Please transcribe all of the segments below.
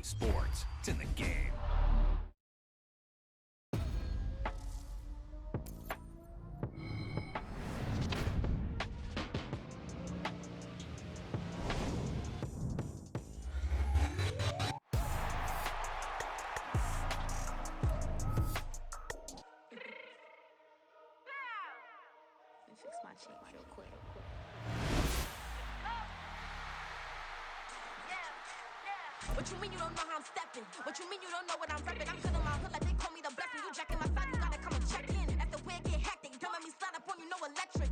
Sports. It's in the game. Fix my cheek real quick. What you mean you don't know how I'm stepping? What you mean you don't know what I'm repping? I'm good in my hood like they call me the blessing. You jacking my side, you gotta come and check in. That's the way it get hectic. Don't let me slide up on you, no electric.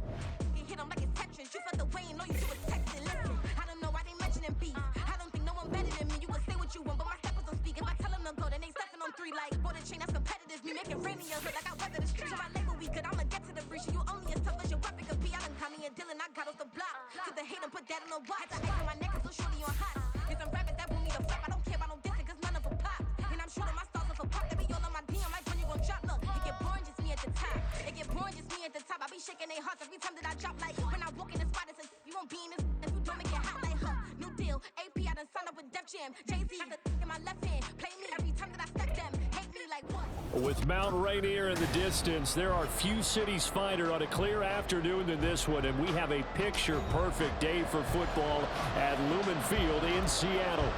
You hit them like it's Tetris. You felt the way and all you do is texting. Listen, I don't know why they mentioning beef. I don't think no one better than me. You can say what you want, but my steppers don't speak. If I tell them to go, then they stepping on 3 like border chain. That's competitive. Me making rain in your hood like I weather the streets. On my label we good. I'ma get to the breach. You only as tough as your weapon could be. I done caught me a Dylan. I got off the block. Took the hate and put that on the watch. Had the ice on my neck, so shorty on hot. Get some rabbit that won't need a flap. I don't care about no dissing, cause none of them pop. And I'm shooting my stars off a pop. They be all on my DM like when you gon' drop. Look, it get boring, just me at the top. It get boring, just me at the top. I be shaking their hearts every time that I drop. Like when I walk in the spot, it says you won't be in this if you don't make it hot like her. New deal, AP, I done signed up with Def Jam. Jay-Z got the in my left hand. Play me every time that I step them. Hate me like what? With Mount Rainier in the distance, there are few cities finer on a clear afternoon than this one, and we have a picture-perfect day for football at Lumen Field in Seattle.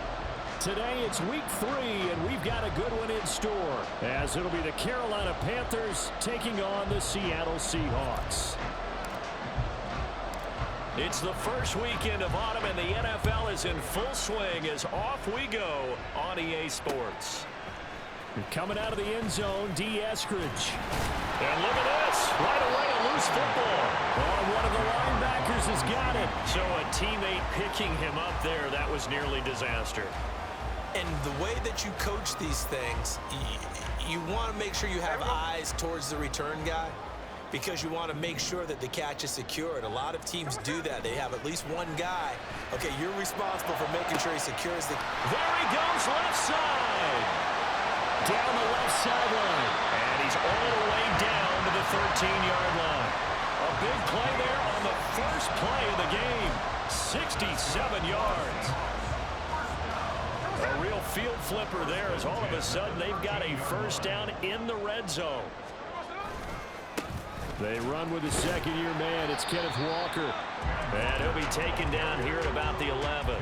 Today it's week 3, and we've got a good one in store, as it'll be the Carolina Panthers taking on the Seattle Seahawks. It's the first weekend of autumn, and the NFL is in full swing as off we go on EA Sports. Coming out of the end zone, D. Eskridge. And look at this. Right away, a loose football. Oh, one of the linebackers has got it. So a teammate picking him up there, that was nearly disaster. And the way that you coach these things, you want to make sure you have eyes towards the return guy because you want to make sure that the catch is secured. A lot of teams do that. They have at least one guy. Okay, you're responsible for making sure he secures the... There he goes, left side. Down the left sideline. And he's all the way down to the 13-yard line. A big play there on the first play of the game. 67 yards. A real field flipper there as all of a sudden they've got a first down in the red zone. They run with the second-year man. It's Kenneth Walker. And he'll be taken down here at about the 11.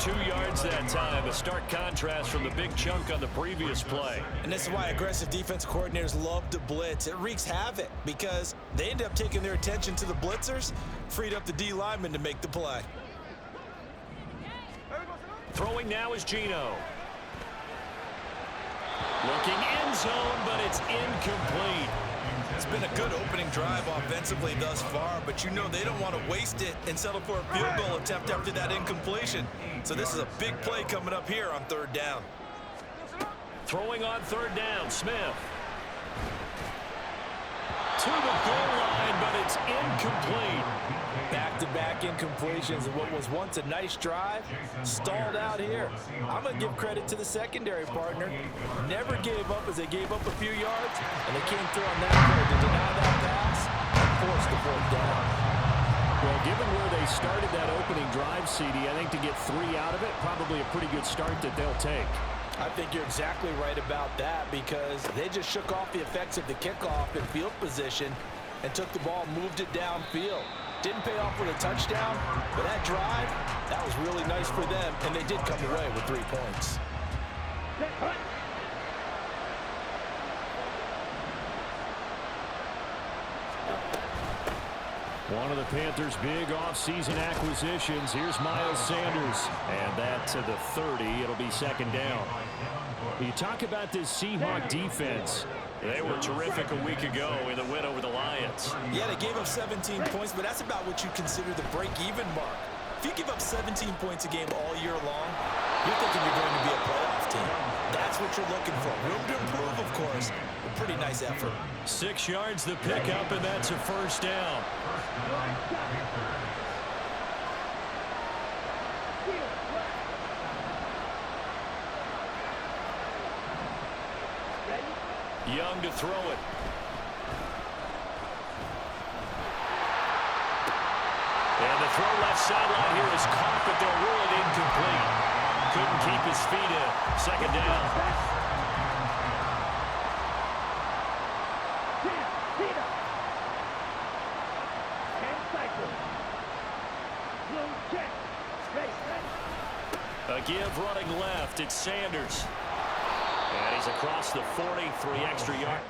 2 yards that time. A stark contrast from the big chunk on the previous play. And this is why aggressive defense coordinators love to blitz. It wreaks havoc because they end up taking their attention to the blitzers, freed up the D lineman to make the play. Throwing now is Geno. Looking end zone, but it's incomplete. It's been a good opening drive offensively thus far, but you know they don't want to waste it and settle for a field goal attempt after that incompletion. So this is a big play coming up here on 3rd down. Throwing on 3rd down, Smith. To the goal line, but it's incomplete. Back-to-back incompletions of what was once a nice drive, stalled out here. I'm going to give credit to the secondary partner. Never gave up as they gave up a few yards, and they came through on that play to deny that pass and force the 4th down. Well, given where they started that opening drive, CD, I think to get 3 out of it, probably a pretty good start that they'll take. I think you're exactly right about that because they just shook off the effects of the kickoff in field position and took the ball, moved it downfield. Didn't pay off with a touchdown, but that drive, that was really nice for them, and they did come away with 3 points. One of the Panthers' big offseason acquisitions. Here's Miles Sanders. And that to the 30. It'll be 2nd down. You talk about this Seahawk defense. They were terrific a week ago in the win over the Lions. Yeah, they gave up 17 points, but that's about what you consider the break-even mark. If you give up 17 points a game all year long, you're thinking you're going to be a playoff team. That's what you're looking for. Room to improve, of course. A pretty nice effort. 6 yards the pickup, and that's a 1st down. Young to throw it. And the throw left sideline here is caught, but they'll rule it incomplete. couldn't keep his feet in. Second down. A give running left. It's Sanders. And he's across the 43 extra yard.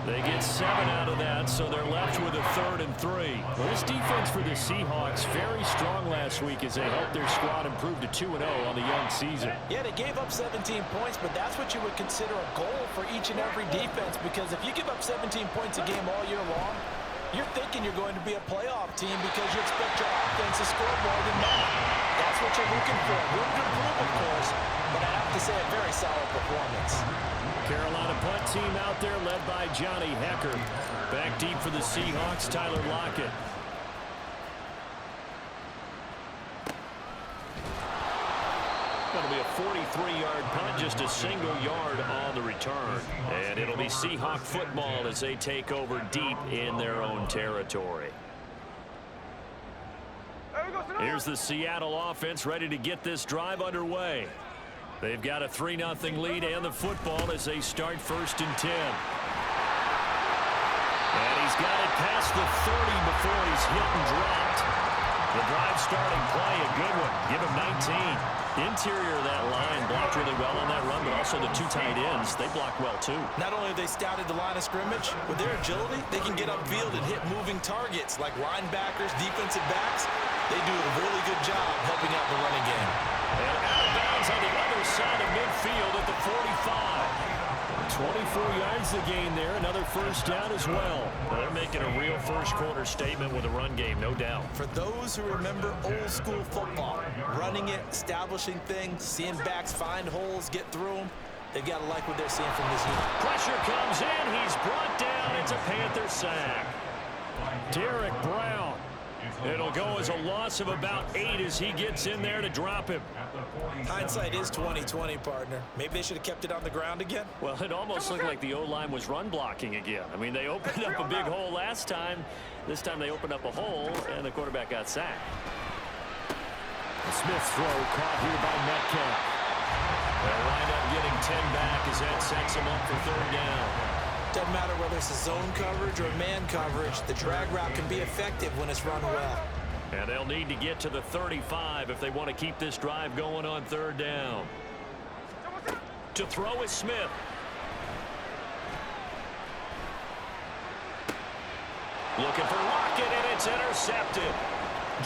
They get 7 out of that, so they're left with a 3rd and 3. Well, this defense for the Seahawks very strong last week as they helped their squad improve to 2-0 on the young season. Yeah, they gave up 17 points, but that's what you would consider a goal for each and every defense, because if you give up 17 points a game all year long, you're thinking you're going to be a playoff team because you expect your offense to score more than that. That's what you're looking for. Room to improve, of course, but I have to say a very solid performance. Carolina punt team out there led by Johnny Hecker. Back deep for the Seahawks, Tyler Lockett. That'll be a 43-yard punt, just a single yard on the return. And it'll be Seahawk football as they take over deep in their own territory. Here's the Seattle offense ready to get this drive underway. They've got a 3-0 lead and the football as they start 1st and 10. And he's got it past the 30 before he's hit and dropped. The drive starting play, a good one. Give him 19. Interior of that line blocked really well on that run, but also the 2 tight ends, they blocked well too. Not only have they scouted the line of scrimmage, with their agility, they can get upfield and hit moving targets like linebackers, defensive backs. They do a really good job helping out the running game. And out of bounds on the other side of midfield at the 45. 24 yards to gain there. Another 1st down as well. They're making a real first-quarter statement with a run game, no doubt. For those who remember old-school football, running it, establishing things, seeing backs find holes, get through them, they've got to like what they're seeing from this unit. Pressure comes in. He's brought down. It's a Panther sack. Derek Brown. It'll go as a loss of about 8 as he gets in there to drop him. Hindsight is 20/20, partner. Maybe they should have kept it on the ground again. Well, it almost looked like the O-line was run blocking again. I mean, they opened up a big hole last time. This time they opened up a hole, and the quarterback got sacked. The Smith throw caught here by Metcalf. They'll wind up getting 10 back as that sets him up for 3rd down. Doesn't matter whether it's a zone coverage or man coverage, the drag route can be effective when it's run well. And they'll need to get to the 35 if they want to keep this drive going on 3rd down. To throw is Smith. Looking for Lockett, and it's intercepted.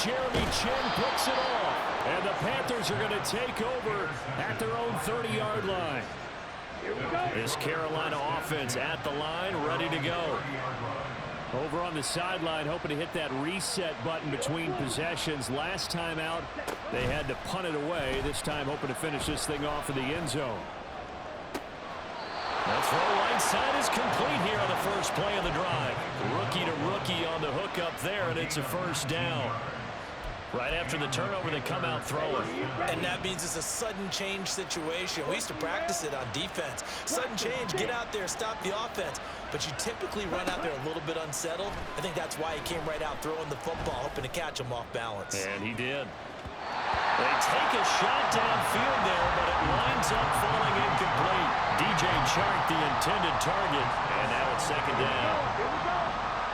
Jeremy Chin picks it off. And the Panthers are going to take over at their own 30-yard line. This Carolina offense at the line, ready to go. Over on the sideline, hoping to hit that reset button between possessions. Last time out, they had to punt it away. This time, hoping to finish this thing off in the end zone. That throw right side is complete here on the first play of the drive. Rookie to rookie on the hook up there, and it's a 1st down. Right after the turnover, they come out throwing. And that means it's a sudden change situation. We used to practice it on defense. Sudden change, get out there, stop the offense. But you typically run out there a little bit unsettled. I think that's why he came right out throwing the football, hoping to catch him off balance. And he did. They take a shot downfield there, but it winds up falling incomplete. DJ Chark, the intended target, and now it's 2nd down.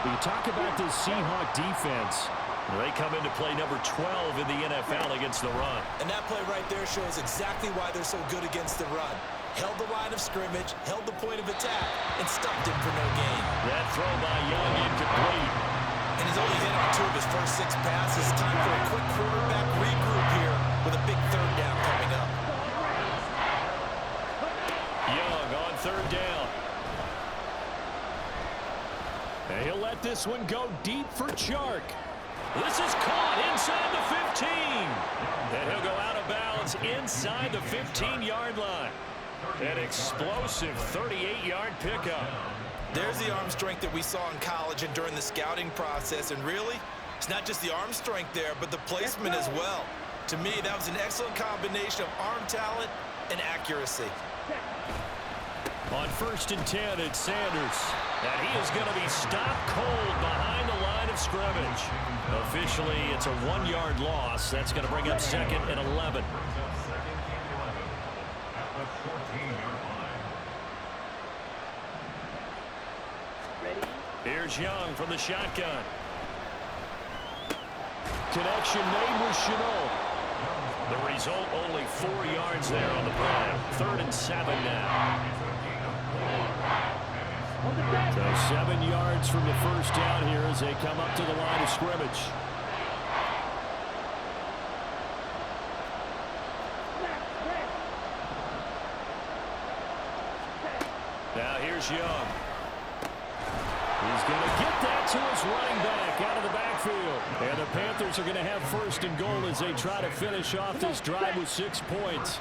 You talk about this Seahawk defense. They come into play number 12 in the NFL against the run. And that play right there shows exactly why they're so good against the run. Held the line of scrimmage, held the point of attack, and stuffed him for no gain. That throw by Young incomplete. And He's only hit on 2 of his first 6 passes. Time for a quick quarterback regroup here with a big 3rd down coming up. Young on 3rd down. And he'll let this one go deep for Chark. This is caught inside the 15. And he'll go out of bounds inside the 15-yard line. An explosive 38-yard pickup. There's the arm strength that we saw in college and during the scouting process. And really, it's not just the arm strength there, but the placement as well. To me, that was an excellent combination of arm talent and accuracy. On 1st and 10, it's Sanders. And he is going to be stopped cold behind the line of scrimmage. Officially, it's a 1-yard loss. That's going to bring up 2nd and 11. Here's Young from the shotgun. Connection made with Chenault. The result, only 4 yards there on the play. 3rd and 7 now. So 7 yards from the 1st down here as they come up to the line of scrimmage. Now here's Young. He's going to get that to his running back out of the backfield. And the Panthers are going to have 1st and goal as they try to finish off this drive with 6 points.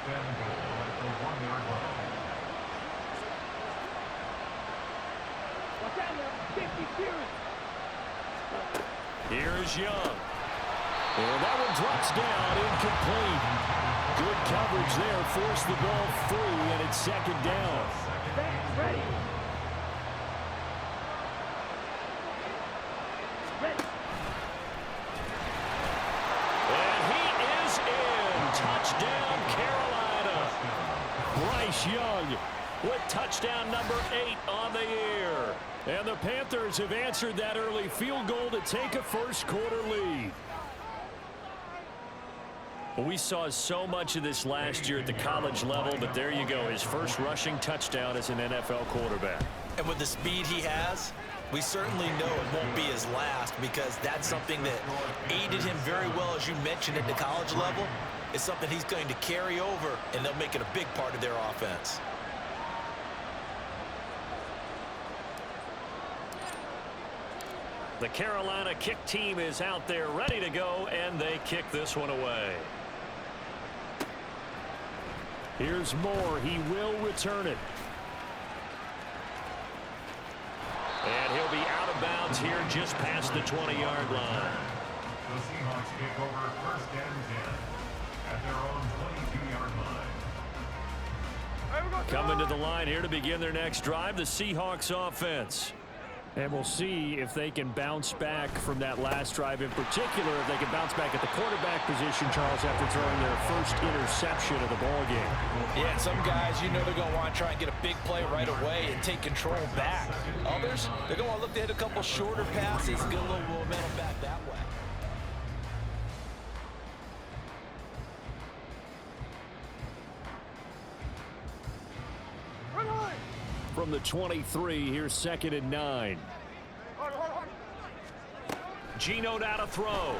Here's Young. And that one drops down, incomplete. Good coverage there, forced the ball free, and it's 2nd down. And he is in. Touchdown, Carolina. Bryce Young with touchdown number 8 on the year. And the Panthers have answered that early field goal to take a 1st quarter lead. Well, we saw so much of this last year at the college level, but there you go, his first rushing touchdown as an NFL quarterback. And with the speed he has, we certainly know it won't be his last, because that's something that aided him very well, as you mentioned, at the college level. It's something he's going to carry over, and they'll make it a big part of their offense. The Carolina kick team is out there ready to go, and they kick this one away. Here's Moore. He will return it. And he'll be out of bounds here just past the 20-yard line. The Seahawks kick over 1st and 10 at their own 22-yard line. Coming to the line here to begin their next drive, the Seahawks offense. And we'll see if they can bounce back from that last drive, in particular, if they can bounce back at the quarterback position, Charles, after throwing their first interception of the ball game. Yeah, some guys, you know, they're going to want to try and get a big play right away and take control back. Others, they're going to look to hit a couple shorter passes and get a little momentum back that way. From the 23, here's 2nd and 9. Geno down to throw.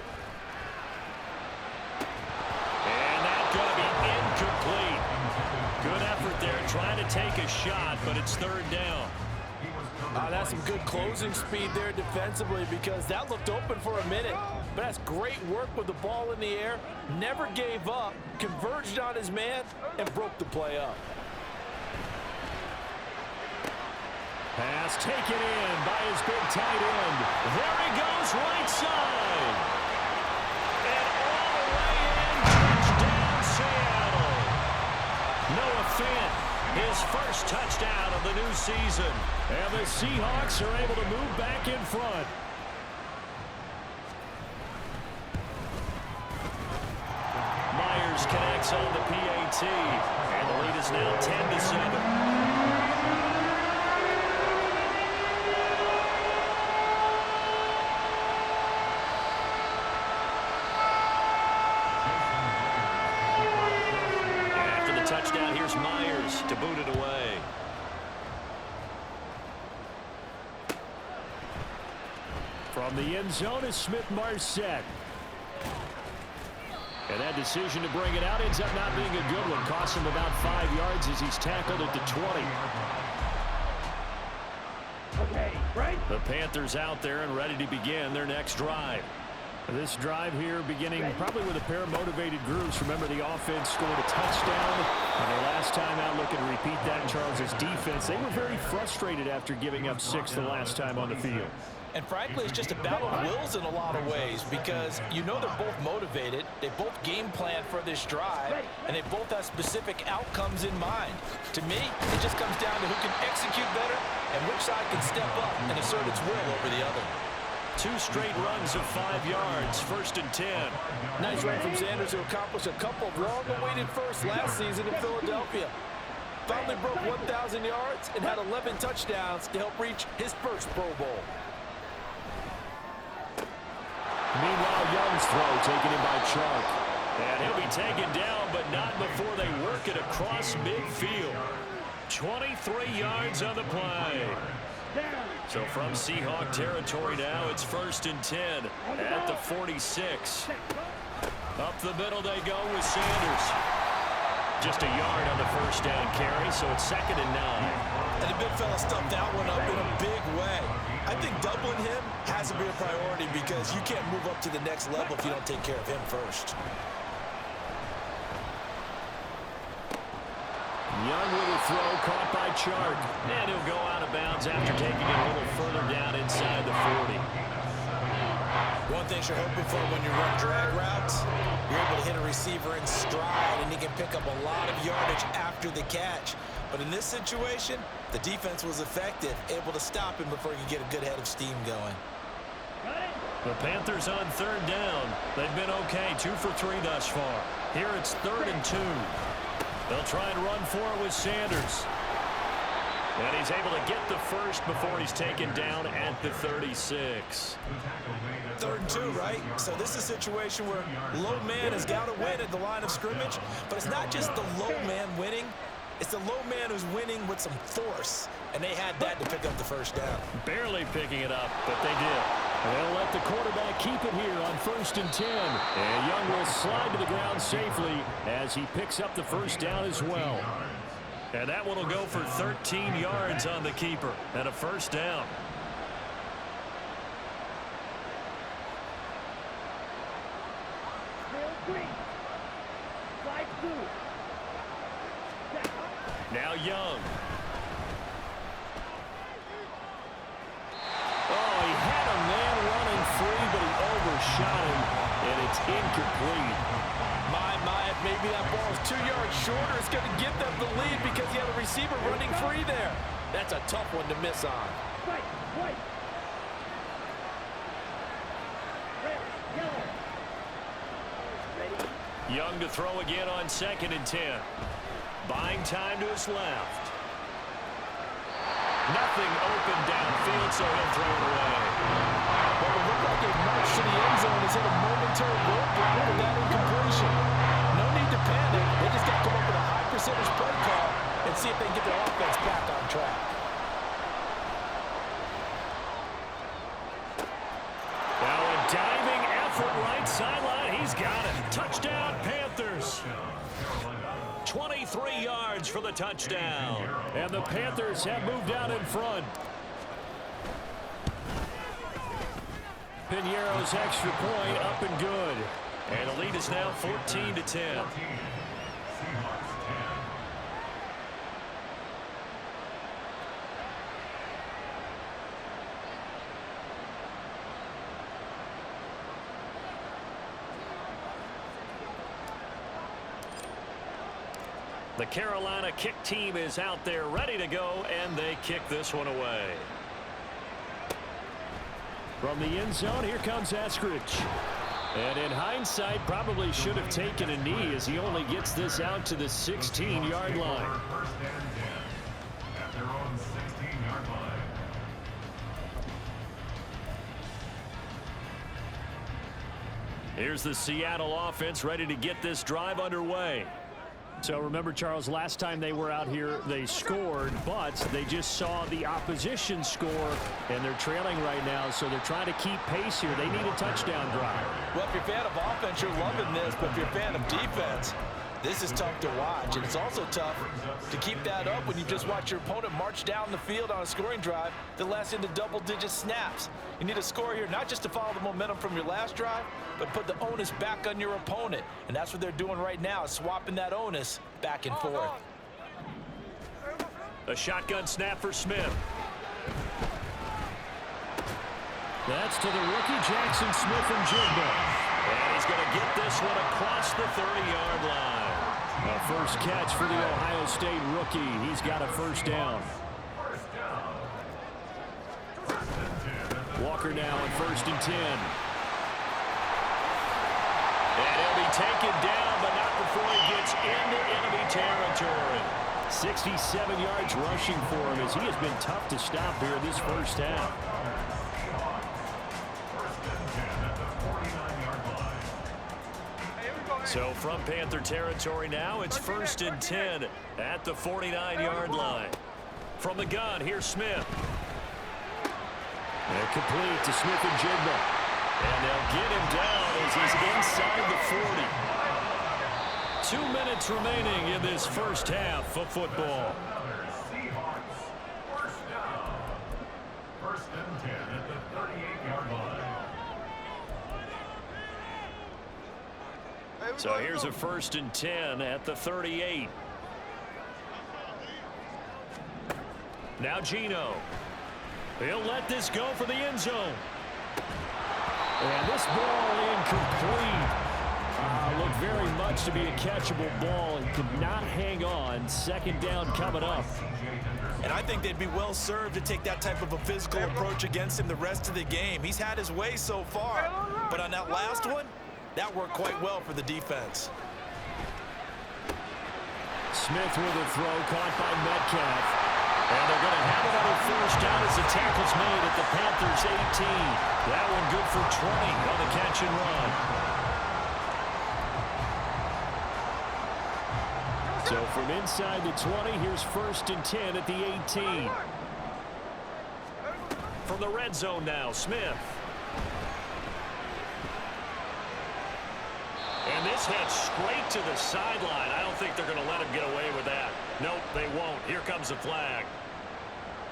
And that's going to be incomplete. Good effort there, trying to take a shot, but it's 3rd down. That's some good closing speed there defensively, because that looked open for a minute. But that's great work with the ball in the air. Never gave up, converged on his man, and broke the play up. Pass taken in by his big tight end. There he goes, right side. And all the way in, touchdown Seattle. Noah Fant, his first touchdown of the new season. And the Seahawks are able to move back in front. Myers connects on the PAT. And the lead is now 10-7. Touchdown, here's Myers to boot it away. From the end zone is Smith-Marset. And that decision to bring it out ends up not being a good one. Costs him about 5 yards as he's tackled at the 20. Okay, right? The Panthers out there and ready to begin their next drive. This drive here beginning probably with a pair of motivated groups. Remember, the offense scored a touchdown. And their last time out, looking to repeat that in Charles' defense. They were very frustrated after giving up 6 the last time on the field. And frankly, it's just a battle of wills in a lot of ways because you know they're both motivated. They both game plan for this drive, and they both have specific outcomes in mind. To me, it just comes down to who can execute better and which side can step up and assert its will over the other. 2 straight runs of 5 yards, 1st and 10. Nice run from Sanders to accomplish a couple of long-awaited firsts last season in Philadelphia. Finally broke 1,000 yards and had 11 touchdowns to help reach his first Pro Bowl. Meanwhile, Young's throw taken in by Chark. And he'll be taken down, but not before they work it across midfield. 23 yards on the play. So from Seahawk territory now, it's 1st and 10 at the 46. Up the middle they go with Sanders. Just a yard on the first down carry, so it's 2nd and 9. And the big fella stuffed that one up in a big way. I think doubling him has to be a priority because you can't move up to the next level if you don't take care of him first. Young with a throw caught by Chark. And he'll go out of bounds after taking it a little further down inside the 40. One thing you're hoping for when you run drag routes, you're able to hit a receiver in stride and he can pick up a lot of yardage after the catch. But in this situation, the defense was effective, able to stop him before he could get a good head of steam going. The Panthers on 3rd down. They've been okay, 2 for 3 thus far. Here it's 3rd and 2. They'll try and run for it with Sanders. And he's able to get the first before he's taken down at the 36. 3rd and 2, right? So this is a situation where low man has got to win at the line of scrimmage, but it's not just the low man winning. It's the low man who's winning with some force, and they had that to pick up the first down. Barely picking it up, but they did. They'll let the quarterback keep it here on 1st and 10. And Young will slide to the ground safely as he picks up the first down as well. And that one will go for 13 yards on the keeper and a first down. Now Young. Oh, he had a man running free, but he overshot him, and it's incomplete. My, maybe that ball is 2 yards shorter. It's going to give them the lead because he had a receiver running free there. That's a tough one to miss on. Young to throw again on 2nd and 10. Buying time to his left. Nothing open downfield, so he'll throw it away. Well, it looked like a march to the end zone has hit a momentary roadblock with that incompletion. No need to panic. They just got to come up with a high percentage play call and see if they can get their offense back on track. Now a diving effort right sideline. He's got it. Touchdown, Panthers. 23 yards for the touchdown. And the Panthers have moved out in front. Piñeiro's extra point up and good. And the lead is now 14-10. The Carolina kick team is out there ready to go, and they kick this one away. From the end zone, here comes Eskridge. And in hindsight, probably should have taken a knee as he only gets this out to the 16-yard line. Here's the Seattle offense ready to get this drive underway. So remember, Charles, last time they were out here, they scored, but they just saw the opposition score, and they're trailing right now, so they're trying to keep pace here. They need a touchdown drive. Well, if you're a fan of offense, you're loving this, but if you're a fan of defense, this is tough to watch, and it's also tough to keep that up when you just watch your opponent march down the field on a scoring drive that lasts into double-digit snaps. You need a score here, not just to follow the momentum from your last drive, but put the onus back on your opponent. And that's what they're doing right now, swapping that onus back and forth. A shotgun snap for Smith. That's to the rookie, Jackson Smith-Njigba. And he's going to get this one across the 30-yard line. A first catch for the Ohio State rookie. He's got a first down. Walker now at 1st and 10. And he'll be taken down, but not before he gets into enemy territory. 67 yards rushing for him as he has been tough to stop here this first half. So from Panther territory now, it's 1st and 10 at the 49-yard line. From the gun, here's Smith. And complete to Smith-Njigba. And they'll get him down as he's inside the 40. 2 minutes remaining in this first half of football. First and 10 at the 38-yard line. So here's a 1st and 10 at the 38. Now Geno. He'll let this go for the end zone. And this ball incomplete. Looked very much to be a catchable ball and could not hang on. Second down coming up. And I think they'd be well served to take that type of a physical approach against him the rest of the game. He's had his way so far. But on that last one, that worked quite well for the defense. Smith with a throw caught by Metcalf. And they're going to have another first down as the tackle's made at the Panthers' 18. That one good for 20 on the catch and run. So from inside the 20, here's 1st and 10 at the 18. From the red zone now, Smith. And this head straight to the sideline. I don't think they're going to let him get away with that. Nope, they won't. Here comes the flag.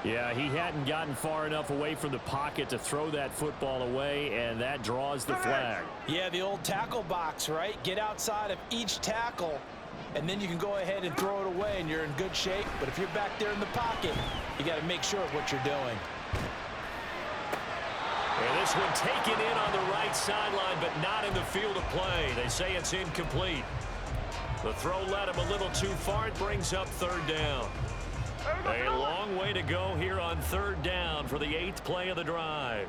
Yeah, he hadn't gotten far enough away from the pocket to throw that football away, and that draws the flag. Yeah, the old tackle box, right? Get outside of each tackle, and then you can go ahead and throw it away, and you're in good shape. But if you're back there in the pocket, you got to make sure of what you're doing. And this one taken in on the right sideline, but not in the field of play. They say it's incomplete. The throw led him a little too far. It brings up 3rd down. A long way to go here on 3rd down for the 8th play of the drive.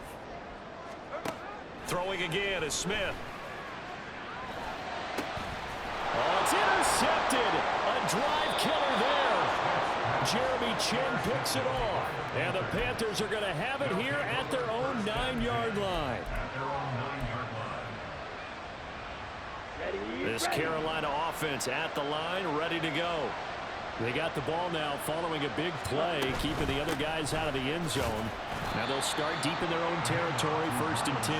Throwing again is Smith. Oh, it's intercepted. A drive killer there. Jeremy Chin picks it off. And the Panthers are going to have it here at their own 9-yard line. This Carolina offense at the line, ready to go. They got the ball now following a big play, keeping the other guys out of the end zone. Now they'll start deep in their own territory, 1st and 10.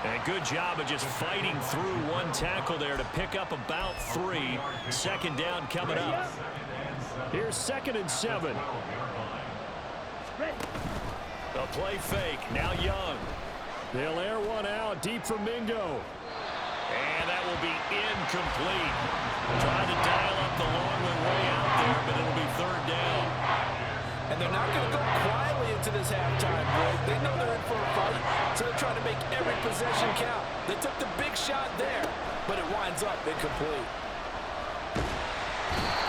And a good job of just fighting through one tackle there to pick up about 3. 2nd down coming up. Here's 2nd and 7. A play fake, now Young. They'll air one out deep for Mingo. And that will be incomplete. Trying to dial up the long way out there, but it'll be 3rd down. And they're not going to go quietly into this halftime break. They know they're in for a fight, so they're trying to make every possession count. They took the big shot there, but it winds up incomplete.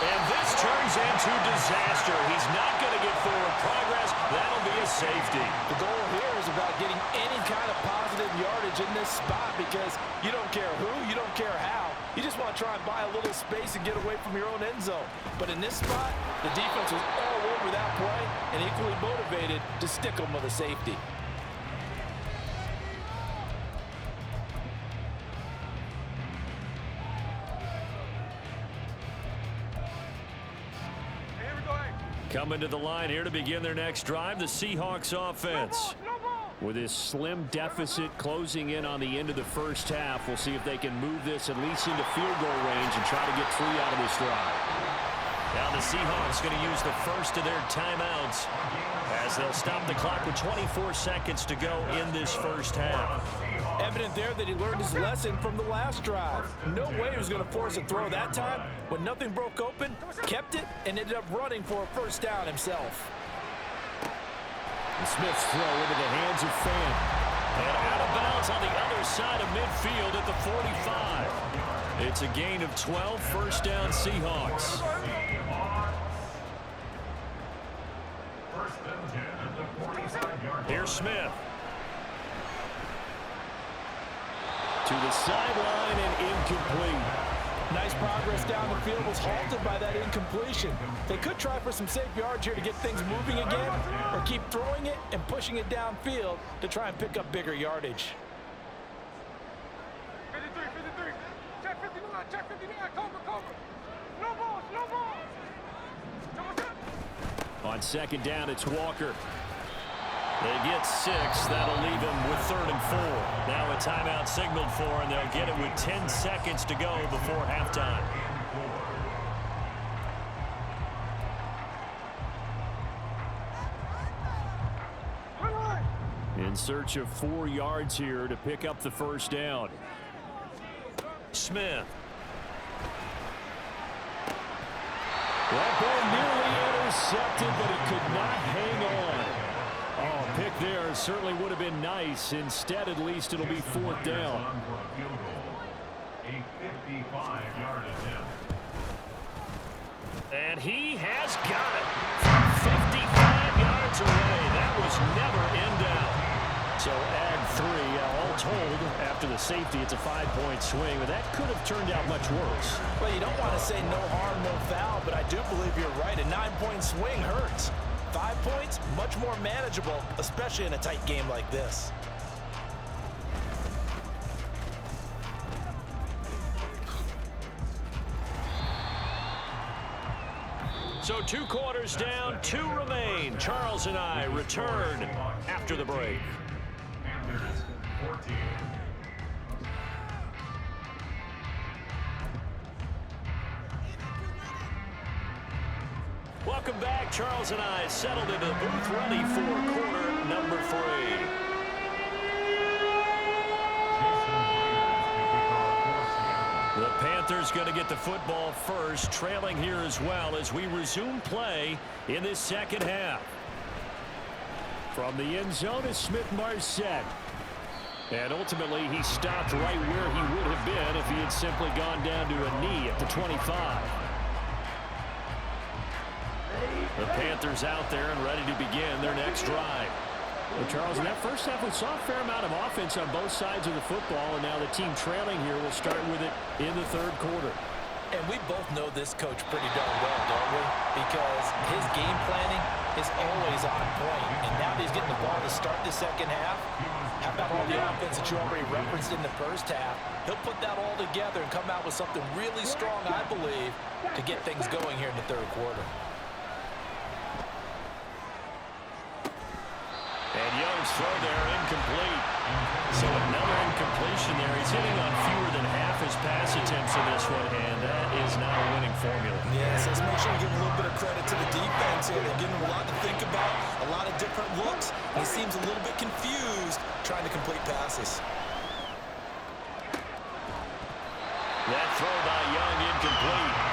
And this turns into disaster. He's not going to get forward progress. That'll be a safety. The goal here is about getting any kind of positive yardage in this spot because you don't care who, you don't care how. You just want to try and buy a little space and get away from your own end zone. But in this spot, the defense was all over that play and equally motivated to stick them with a safety. Coming to the line here to begin their next drive, the Seahawks offense. With this slim deficit closing in on the end of the first half, we'll see if they can move this at least into field goal range and try to get 3 out of this drive. Now the Seahawks going to use the first of their timeouts as they'll stop the clock with 24 seconds to go in this first half. Evident there that he learned his lesson from the last drive. No way he was going to force a throw that time. When nothing broke open, kept it, and ended up running for a first down himself. And Smith's throw into the hands of Fan. And out of bounds on the other side of midfield at the 45. It's a gain of 12, first down Seahawks. Here's Smith. To the sideline and incomplete. Nice progress down the field, was halted by that incompletion. They could try for some safe yards here to get things moving again, or keep throwing it and pushing it downfield to try and pick up bigger yardage. 53, 53. Check 59, check 59. Cover. No balls. On second down, it's Walker. They get 6. That'll leave them with 3rd and 4. Now a timeout signaled for, and they'll get it with 10 seconds to go before halftime. In search of 4 yards here to pick up the first down. Smith. That ball nearly intercepted, but he could not hang on. Oh, pick there certainly would have been nice. Instead, at least it'll be 4th down. A 55-yard attempt. And he has got it from 55 yards away. That was never in doubt. So add 3, all told, after the safety, it's a 5-point swing, but that could have turned out much worse. Well, you don't want to say no harm, no foul, but I do believe you're right. A 9-point swing hurts. 5 points, much more manageable, especially in a tight game like this. So 2 quarters down, 2 remain. Charles and I return after the break. Panthers 14. Welcome back. Charles and I settled into the booth, ready for quarter number 3. The Panthers going to get the football first, trailing here as well as we resume play in this second half. From the end zone is Smith-Marset. And ultimately, he stopped right where he would have been if he had simply gone down to a knee at the 25. The Panthers out there and ready to begin their next drive. Well, Charles, in that first half, we saw a fair amount of offense on both sides of the football, and now the team trailing here will start with it in the 3rd quarter. And we both know this coach pretty darn well, don't we? Because his game planning is always on point. And now that he's getting the ball to start the second half, how about all the offense that you already referenced in the first half? He'll put that all together and come out with something really strong, I believe, to get things going here in the 3rd quarter. And Young's throw there, incomplete. So another incompletion there. He's hitting on fewer than half his pass attempts in this one, and that is not a winning formula. Yes, let's make sure we give a little bit of credit to the defense here. They're giving him a lot to think about, a lot of different looks. He seems a little bit confused trying to complete passes. That throw by Young incomplete.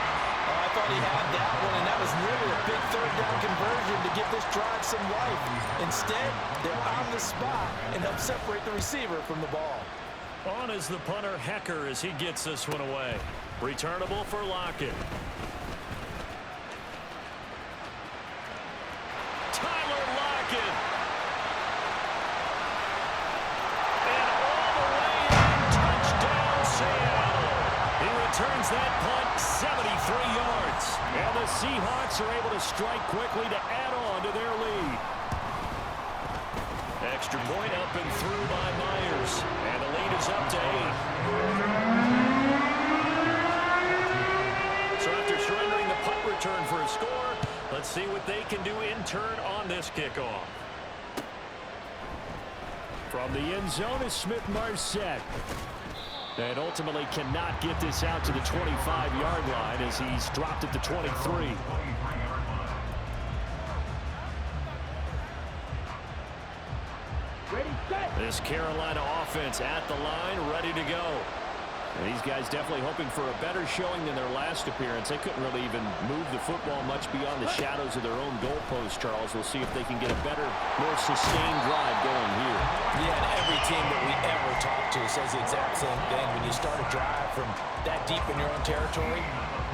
I thought he had that one, and that was nearly a big 3rd down conversion to give this drive some life. Instead, they're on the spot and help separate the receiver from the ball. On is the punter, Hecker, as he gets this one away. Returnable for Lockett. Tyler Lockett. And all the way in, touchdown Seattle. He returns that punt 73 yards. And the Seahawks are able to strike quickly to add on to their lead. Extra point up and through by Myers. And the lead is up to 8. So after surrendering the punt return for a score, Let's see what they can do in turn on this kickoff. From the end zone is Smith-Marset. And ultimately cannot get this out to the 25-yard line as he's dropped at the 23. This Carolina offense at the line, ready to go. And these guys definitely hoping for a better showing than their last appearance. They couldn't really even move the football much beyond the shadows of their own goalpost, Charles. We'll see if they can get a better, more sustained drive going here. Yeah, and every team that we ever talk to says the exact same thing. When you start a drive from that deep in your own territory,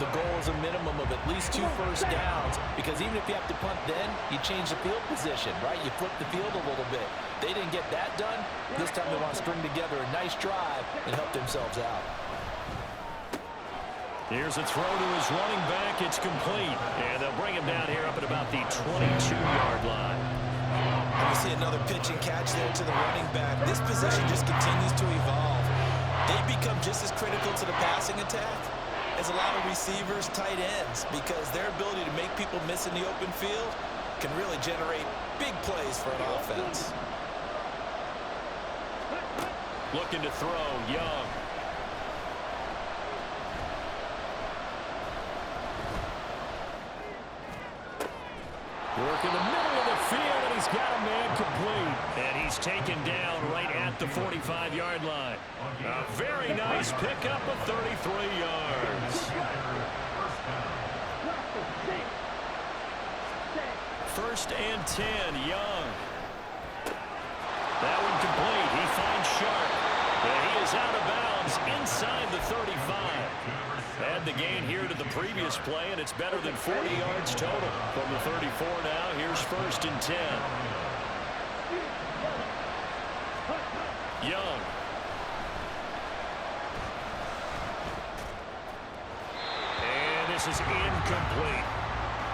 the goal is a minimum of at least 2 first downs, because even if you have to punt then, you change the field position, right? You flip the field a little bit. They didn't get that done. This time they want to string together a nice drive and help themselves out. Here's a throw to his running back. It's complete. And they'll bring him down here up at about the 22-yard line. And we see another pitch and catch there to the running back. This position just continues to evolve. They become just as critical to the passing attack as a lot of receivers, tight ends, because their ability to make people miss in the open field can really generate big plays for an offense. Looking to throw, Young. Work in the middle of the field, and he's got a man complete. And he's taken down right at the 45-yard line. A very nice pickup of 33 yards. First and 10, Young. That one complete. He finds Sharp. And he is out of bounds inside the 35. Add the gain here to the previous play, and it's better than 40 yards total. From the 34 now, here's first and 10. Young. And this is incomplete.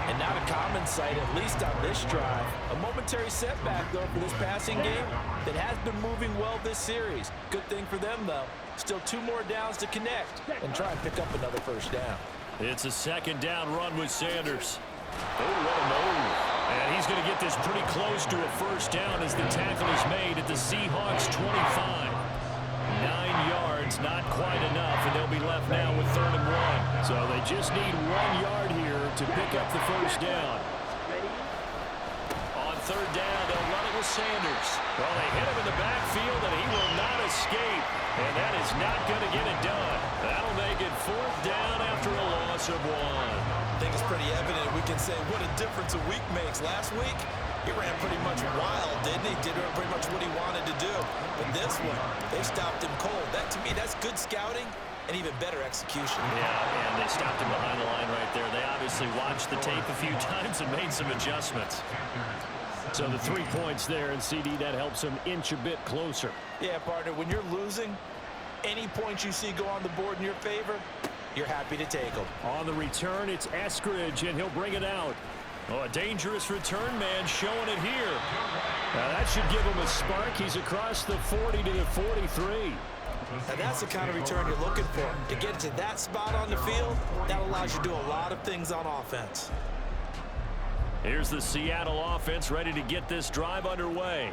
And not a common sight, at least on this drive. A momentary setback, though, for this passing game that has been moving well this series. Good thing for them, though. Still 2 more downs to connect and try and pick up another first down. It's a second down run with Sanders. Oh, what a move. And he's going to get this pretty close to a first down as the tackle is made at the Seahawks 25. 9 yards, not quite enough, and they'll be left now with 3rd and 1. So they just need 1 yard here to pick up the first down. On 3rd down, they'll run it with Sanders. Well, they hit him in the backfield, and he will not escape. And that is not going to get it done. That'll make it 4th down after a loss of 1. I think it's pretty evident we can say what a difference a week makes. Last week, he ran pretty much wild, didn't he? Did pretty much what he wanted to do. But this one, they stopped him cold. That, to me, that's good scouting and even better execution. Yeah, and they stopped him behind the line right there. They obviously watched the tape a few times and made some adjustments. So the 3 points there, and CD, that helps him inch a bit closer. Yeah, partner, when you're losing, any points you see go on the board in your favor, you're happy to take them. On the return, it's Eskridge, and he'll bring it out. Oh, a dangerous return man showing it here. Now that should give him a spark. He's across the 40 to the 43. Now that's the kind of return you're looking for. To get to that spot on the field, that allows you to do a lot of things on offense. Here's the Seattle offense ready to get this drive underway.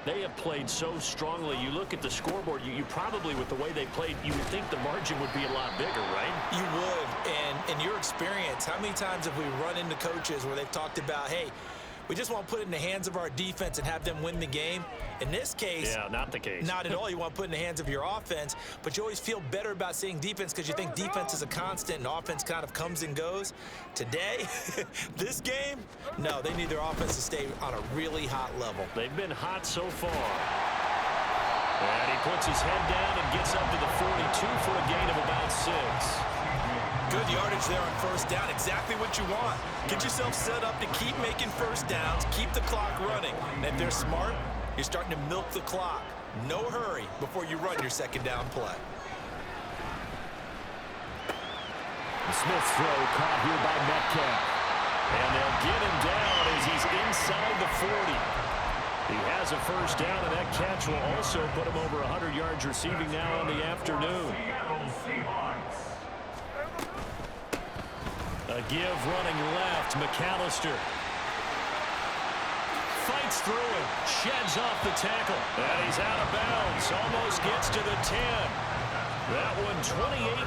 They have played so strongly. You look at the scoreboard, you probably, with the way they played, you would think the margin would be a lot bigger, right? You would. And in your experience, how many times have we run into coaches where they've talked about, hey, we just want to put it in the hands of our defense and have them win the game? In this case, yeah, not the case. Not at all. You want to put it in the hands of your offense, but you always feel better about saying defense because you think defense is a constant and offense kind of comes and goes. Today, this game, no, they need their offense to stay on a really hot level. They've been hot so far. And he puts his head down and gets up to the 42 for a gain of about 6. Good yardage there on first down. Exactly what you want. Get yourself set up to keep making first downs, keep the clock running. And if they're smart, you're starting to milk the clock. No hurry before you run your second down play. The Smith throw caught here by Metcalf. And they'll get him down as he's inside the 40. He has a first down, and that catch will also put him over 100 yards receiving now on the afternoon. A give running left, McAllister. Fights through it, sheds off the tackle, and he's out of bounds, almost gets to the 10. That one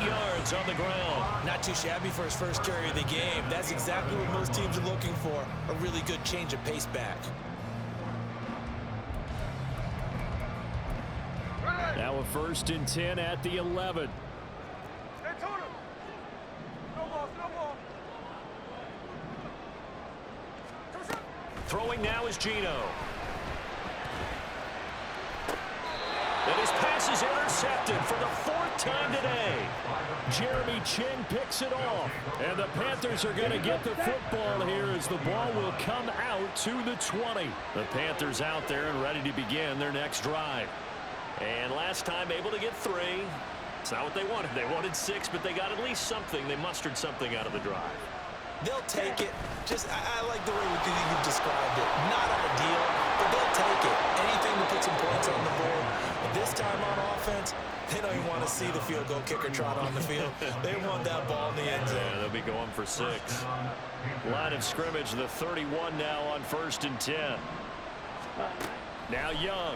28 yards on the ground. Not too shabby for his first carry of the game. That's exactly what most teams are looking for, a really good change of pace back. Now a 1st and 10 at the 11. Hey, Tony. No ball, no ball. Throwing now is Gino. And his pass is intercepted for the 4th time today. Jeremy Chin picks it off. And the Panthers are going to get the football here as the ball will come out to the 20. The Panthers out there and ready to begin their next drive. And last time able to get 3. It's not what they wanted. They wanted 6, but they got at least something. They mustered something out of the drive. They'll take it. I like the way you've described it. Not ideal, but they'll take it. Anything to put some points on the board. But this time on offense, they don't even want to see the field goal kicker trot on the field. They want that ball in the end zone. Yeah, they'll be going for 6. Line of scrimmage, the 31 now on 1st and 10. Now Young.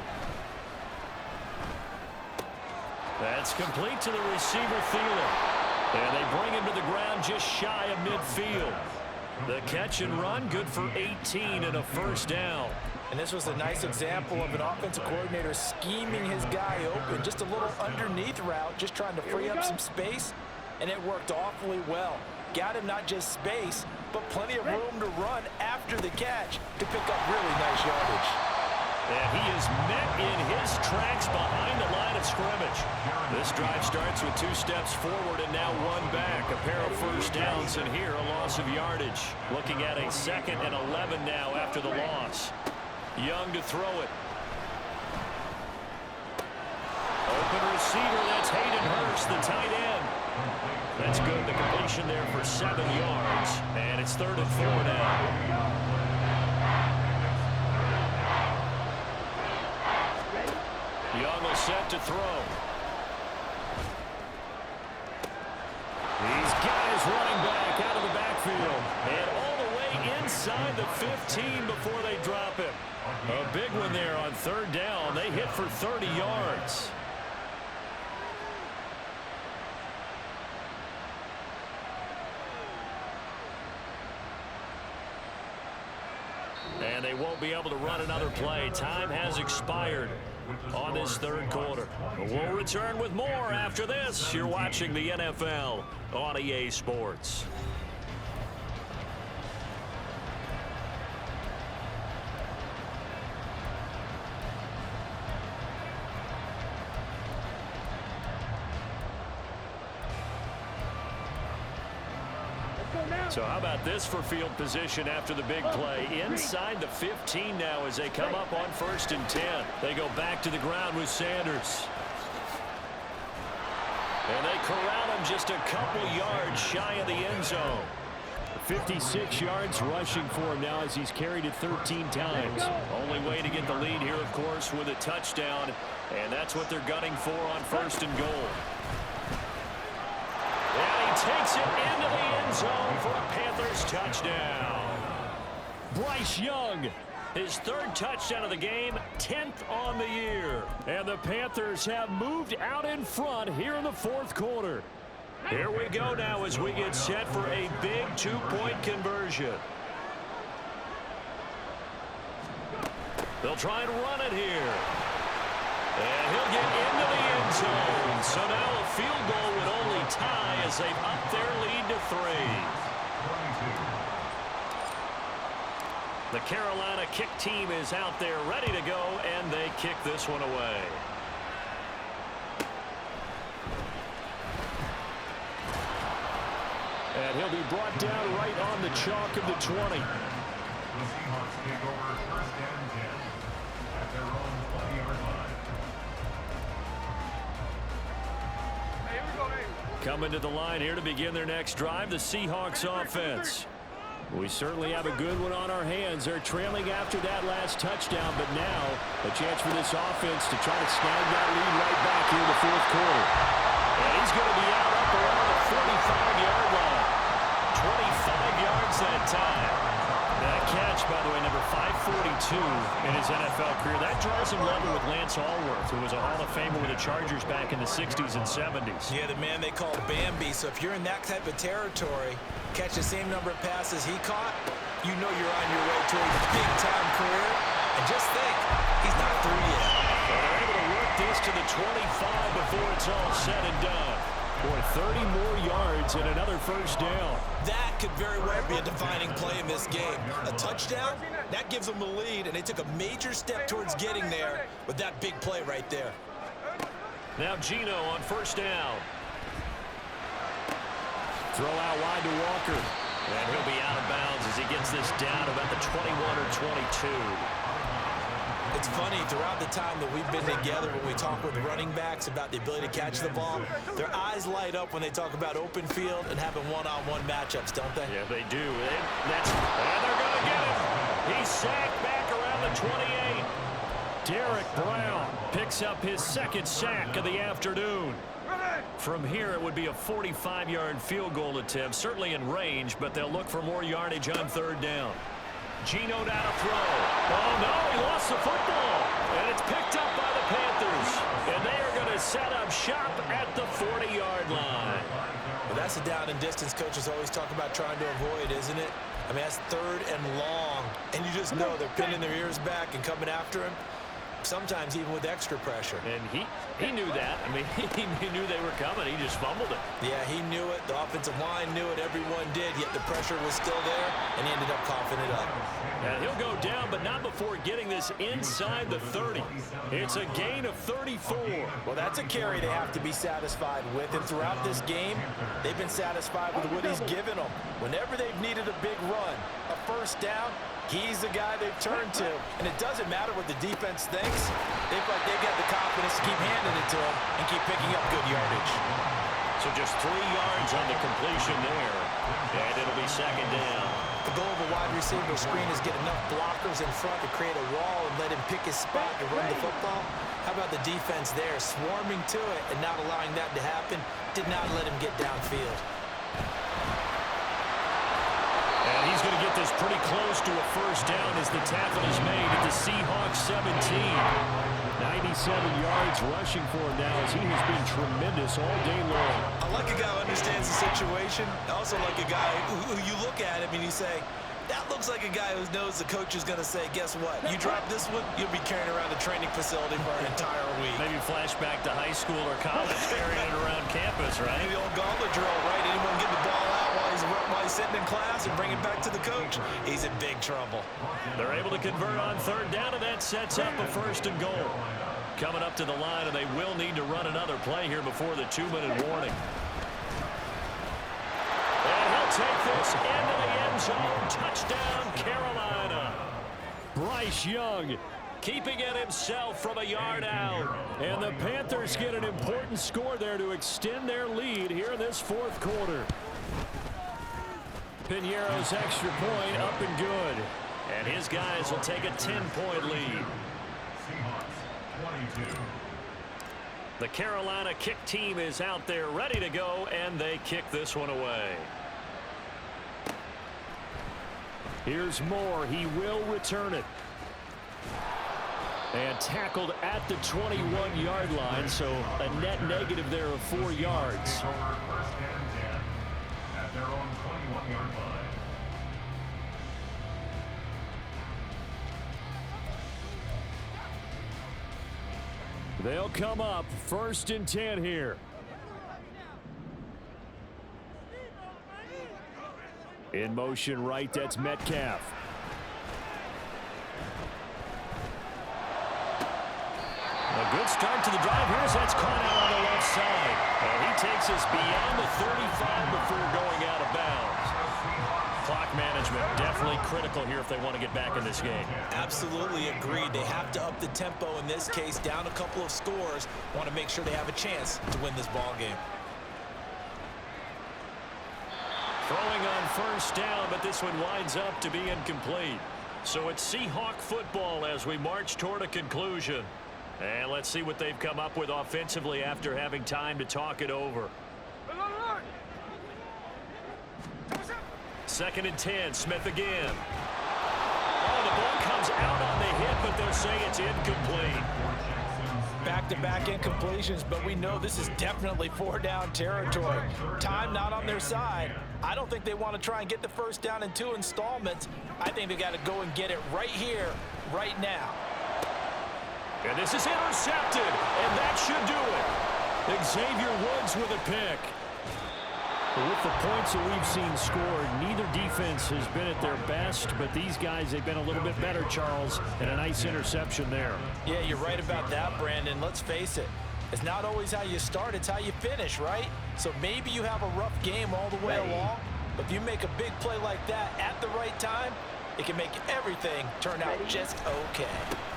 That's complete to the receiver, Thielen. And they bring him to the ground just shy of midfield. The catch and run, good for 18 and a 1st down. And this was a nice example of an offensive coordinator scheming his guy open. Just a little underneath route, just trying to free up some space. And it worked awfully well. Got him not just space, but plenty of room to run after the catch to pick up really nice yardage. And he is met in his tracks behind the line of scrimmage. This drive starts with 2 steps forward and now 1 back. A pair of 1st downs, and here a loss of yardage. Looking at a 2nd and 11 now after the loss. Young to throw it. Open receiver, that's Hayden Hurst, the tight end. That's good. The completion there for 7 yards. And it's 3rd and 4 now. Young will set to throw. He's got his running back out of the backfield. And all the way inside the 15 before they drop him. A big one there on 3rd down. They hit for 30 yards. And they won't be able to run another play. Time has expired on this 3rd quarter. We'll return with more after this. You're watching the NFL on EA Sports. So how about this for field position after the big play? Inside the 15 now as they come up on 1st and 10. They go back to the ground with Sanders. And they corral him just a couple yards shy of the end zone. 56 yards rushing for him now as he's carried it 13 times. Only way to get the lead here, of course, with a touchdown. And that's what they're gunning for on 1st and goal. And he takes it into the end zone for a Panthers touchdown. Bryce Young, his 3rd touchdown of the game, 10th on the year. And the Panthers have moved out in front here in the 4th quarter. Here we go now as we get set for a big 2-point conversion. They'll try and run it here. And he'll get into the end zone. So now a field goal would only tie as they've upped their lead to 3. The Carolina kick team is out there ready to go, and they kick this one away. And he'll be brought down right on the chalk of the 20. The Seahawks take over 1st and 10 at their own 20-yard line. Hey, here we go, hey. Coming to the line here to begin their next drive, the Seahawks offense. We certainly have a good one on our hands. They're trailing after that last touchdown, but now a chance for this offense to try to snag that lead right back here in the 4th quarter. And he's going to be out up around the 45-yard line. makes that time. That catch, by the way, number 542 in his NFL career. That draws him level with Lance Allworth, who was a Hall of Famer with the Chargers back in the 60s and 70s. Yeah, the man they call Bambi. So if you're in that type of territory, catch the same number of passes he caught, you know you're on your way to a big-time career. And just think, he's not through yet. Well, they're able to work this to the 25 before it's all said and done. Boy, 30 more yards and another first down. That could very well be a defining play in this game. A touchdown, that gives them the lead, and they took a major step towards getting there with that big play right there. Now Gino on first down. Throw out wide to Walker. And he'll be out of bounds as he gets this down about the 21 or 22. It's funny, throughout the time that we've been together, when we talk with running backs about the ability to catch the ball, their eyes light up when they talk about open field and having one-on-one matchups, don't they? Yeah, they do. And they're going to get him. He's sacked back around the 28. Derek Brown picks up his second sack of the afternoon. From here, it would be a 45-yard field goal attempt, certainly in range, but they'll look for more yardage on third down. Gino down to throw. Oh, no, he lost the football. And it's picked up by the Panthers. And they are going to set up shop at the 40-yard line. Well, that's a down and distance coaches always talk about trying to avoid, isn't it? I mean, that's third and long. And you just know they're pinning their ears back and coming after him. Sometimes even with extra pressure. And he knew that. I mean, he knew they were coming. He just fumbled it. Yeah, he knew it. The offensive line knew it. Everyone did. Yet the pressure was still there, and he ended up coughing it up. And he'll go down, but not before getting this inside the 30. It's a gain of 34. Well, that's a carry they have to be satisfied with. And throughout this game, they've been satisfied with what he's given them. Whenever they've needed a big run, a first down, he's the guy they've turned to. And it doesn't matter what the defense thinks. They feel like they've got the confidence to keep handing it to him and keep picking up good yardage. So just 3 yards on the completion there. And it'll be second down. The goal of a wide receiver screen is get enough blockers in front to create a wall and let him pick his spot to run the football. How about the defense there, swarming to it and not allowing that to happen? Did not let him get downfield. And he's going to get this pretty close to a first down as the tackle is made at the Seahawks 17. 97 yards rushing for him now as he has been tremendous all day long. I like a guy who understands the situation. I also like a guy who you look at him and you say, that looks like a guy who knows the coach is going to say, guess what? You drop this one, you'll be carrying around the training facility for an entire week. Maybe flashback to high school or college, carrying it around campus, right? The old gauntlet drill, right? Anyone get the ball out while he's sitting in class and bring it back to the coach? He's in big trouble. They're able to convert on third down, and that sets up a first and goal. Coming up to the line, and they will need to run another play here before the 2-minute warning. And he'll take this into the end zone. Touchdown, Carolina. Bryce Young keeping it himself from a yard out. And the Panthers get an important score there to extend their lead here in this fourth quarter. Piñeiro's extra point up and good. And his guys will take a 10-point lead. The Carolina kick team is out there ready to go, and they kick this one away. Here's Moore. He will return it. And tackled at the 21-yard line, so a net negative there of 4 yards. First and 10 at their own 21-yard line. They'll come up first and 10 here. In motion right, that's Metcalf. A good start to the drive. That's caught out on the left side. And he takes us beyond the 35 before going out of bounds. Clock management definitely critical here if they want to get back in this game. Absolutely agreed. They have to up the tempo in this case, down a couple of scores. Want to make sure they have a chance to win this ball game. Throwing on first down, but this one winds up to be incomplete. So it's Seahawk football as we march toward a conclusion. And let's see what they've come up with offensively after having time to talk it over. 2nd and 10. Smith again. Oh, the ball comes out on the hit, but they'll say it's incomplete. Back-to-back incompletions, but we know this is definitely 4-down territory. Time not on their side. I don't think they want to try and get the first down in 2 installments. I think they got to go and get it right here, right now. And this is intercepted, and that should do it. Xavier Woods with a pick. But with the points that we've seen scored, neither defense has been at their best, but these guys, they've been a little bit better, Charles, and a nice interception there. Yeah, you're right about that, Brandon. Let's face it. It's not always how you start, it's how you finish, right? So maybe you have a rough game all the way along, but if you make a big play like that at the right time, it can make everything turn out just okay.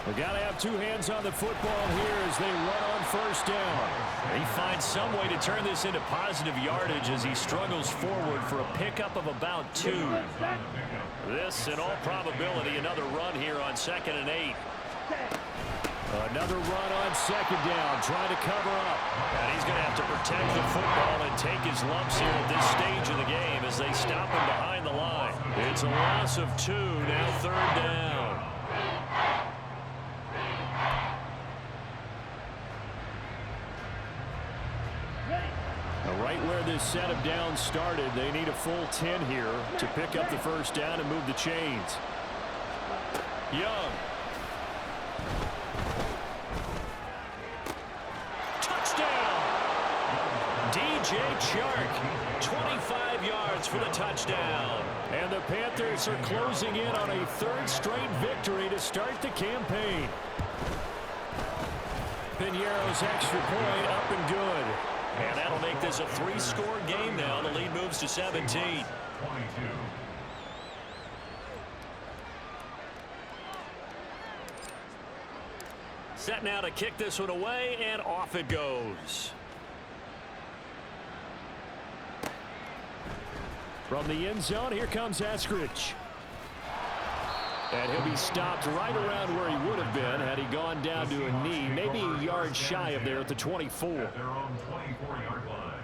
We got to have 2 hands on the football here as they run on first down. He finds some way to turn this into positive yardage as he struggles forward for a pickup of about 2. This, in all probability, another run here on 2nd and 8. Another run on 2nd down, trying to cover up. And he's going to have to protect the football and take his lumps here at this stage of the game as they stop him behind the line. It's a loss of 2, now 3rd down. Right where this set of downs started, they need a full 10 here to pick up the first down and move the chains. Young. Touchdown! DJ Chark, 25 yards for the touchdown. And the Panthers are closing in on a 3rd straight victory to start the campaign. Piñeiro's extra point up and good. And that'll make this a 3-score game now. The lead moves to 17. 22. Set now to kick this one away, and off it goes. From the end zone, here comes Eskridge. And he'll be stopped right around where he would have been had he gone down to a knee, maybe a yard shy of there at the 24. At their own 24-yard line.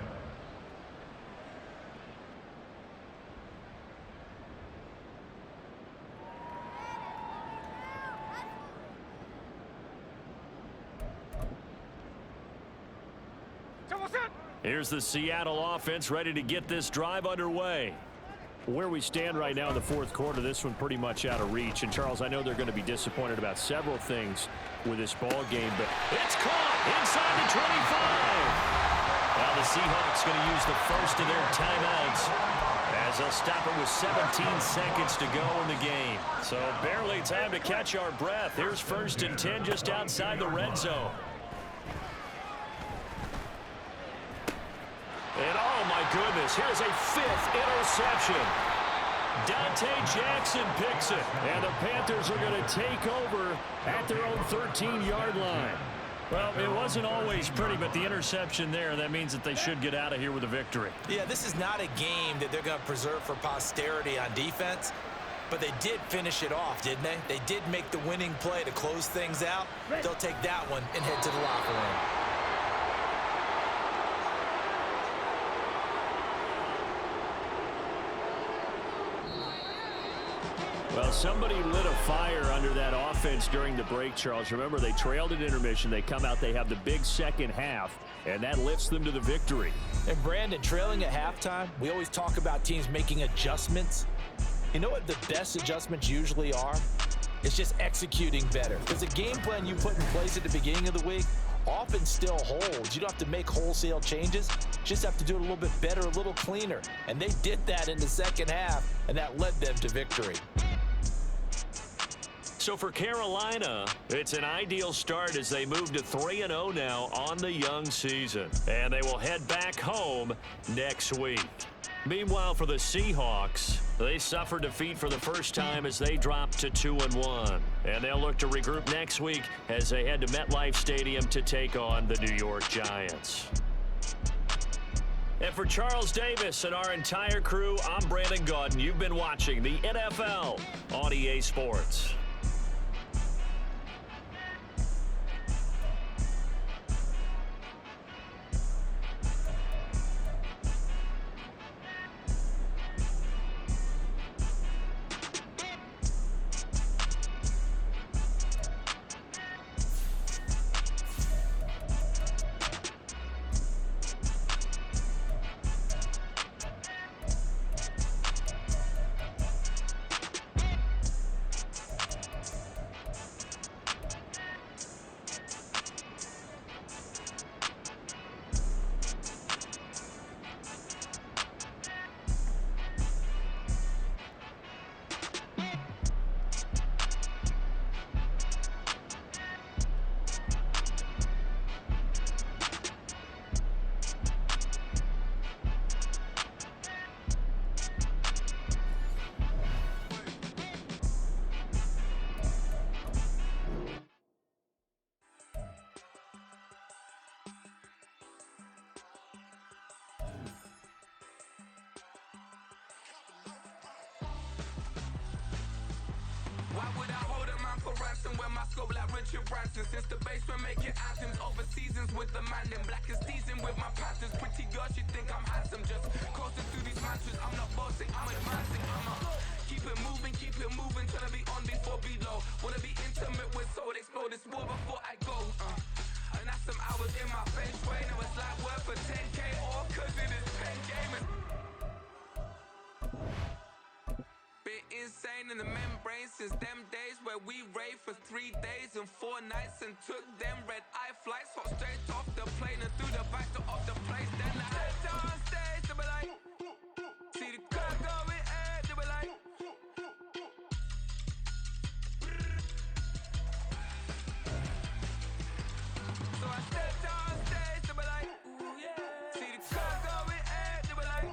Here's the Seattle offense ready to get this drive underway. Where we stand right now in the 4th quarter, this one pretty much out of reach. And, Charles, I know they're going to be disappointed about several things with this ball game, but it's caught inside the 25. Now the Seahawks going to use the first of their timeouts as they'll stop it with 17 seconds to go in the game. So barely time to catch our breath. Here's 1st and 10 just outside the red zone. And oh my goodness, here's a 5th interception. Dante Jackson picks it. And the Panthers are going to take over at their own 13-yard line. Well, it wasn't always pretty, but the interception there, that means that they should get out of here with a victory. Yeah, this is not a game that they're going to preserve for posterity on defense, but they did finish it off, didn't they? They did make the winning play to close things out. They'll take that one and head to the locker room. Well, somebody lit a fire under that offense during the break, Charles. Remember, they trailed at intermission. They come out, they have the big second half, and that lifts them to the victory. And, Brandon, trailing at halftime, we always talk about teams making adjustments. You know what the best adjustments usually are? It's just executing better. Because the game plan you put in place at the beginning of the week often still holds. You don't have to make wholesale changes. Just have to do it a little bit better, a little cleaner. And they did that in the second half, and that led them to victory. So for Carolina, it's an ideal start as they move to 3-0 now on the young season. And they will head back home next week. Meanwhile, for the Seahawks, they suffered defeat for the first time as they dropped to 2-1. And they'll look to regroup next week as they head to MetLife Stadium to take on the New York Giants. And for Charles Davis and our entire crew, I'm Brandon Gaudin. You've been watching the NFL on EA Sports. would I hold a man for ransom when my scope like Richard Branson? Since the basement making anthems over seasons with the man in black is seasoned with my Panthers. Pretty girls, you think I'm handsome, just coasting through these mantras. I'm not bossing, I'm advancing. Keep it moving, trying to be on before below. Wanna be intimate with soul, explode this war before I go. And that's some hours in my bench way. Now it's like work for 10K, all cause it is pen gaming. Been insane in the membrane since them days where we raved for 3 days and 4 nights and took them red-eye flights, hot straight off the plane and through the back door of the place. Then I head down stage, they be like, see the crowd going air, they be like, so I stepped on stage, they be like, ooh yeah, see the crowd going air, they be like,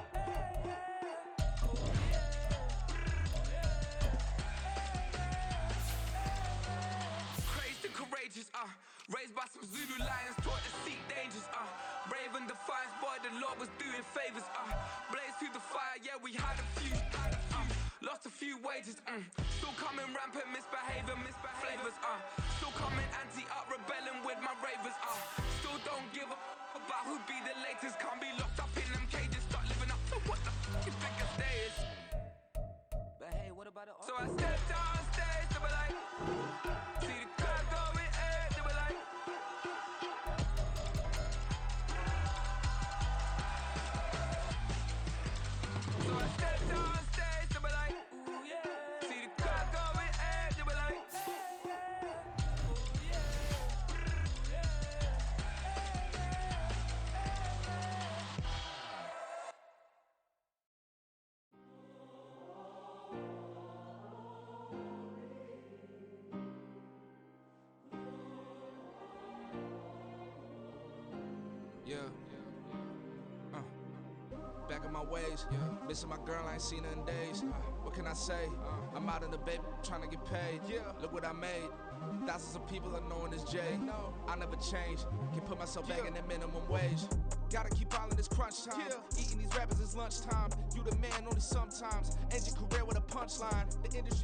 crazed and courageous, raised by some Zulu lions, taught to seek dangers, brave and defiant, boy, the Lord was doing favors, blaze through the fire, yeah, we had a few, lost a few wages, still coming rampant, misbehaving, flavors, still coming anti-up, rebelling with my ravers, still don't give a about who'd be the latest, can't be locked up in them cages, start living up to what the you think a day is. But hey, what about the So I stepped on stage, they be like, see the crowd going air, they be like, so I stepped on stage, they be like, ooh yeah, see the crowd going air, they be like, yeah. Back in my ways, missing my girl, I ain't seen her in days. What can I say? I'm out in the baby, trying to get paid. Look what I made. Thousands of people are knowing this Jay. I never change. Can put myself back in that minimum wage. Gotta keep all in this crunch time. Eating these rappers is lunchtime. You the man only sometimes. End your career with a punchline. The industry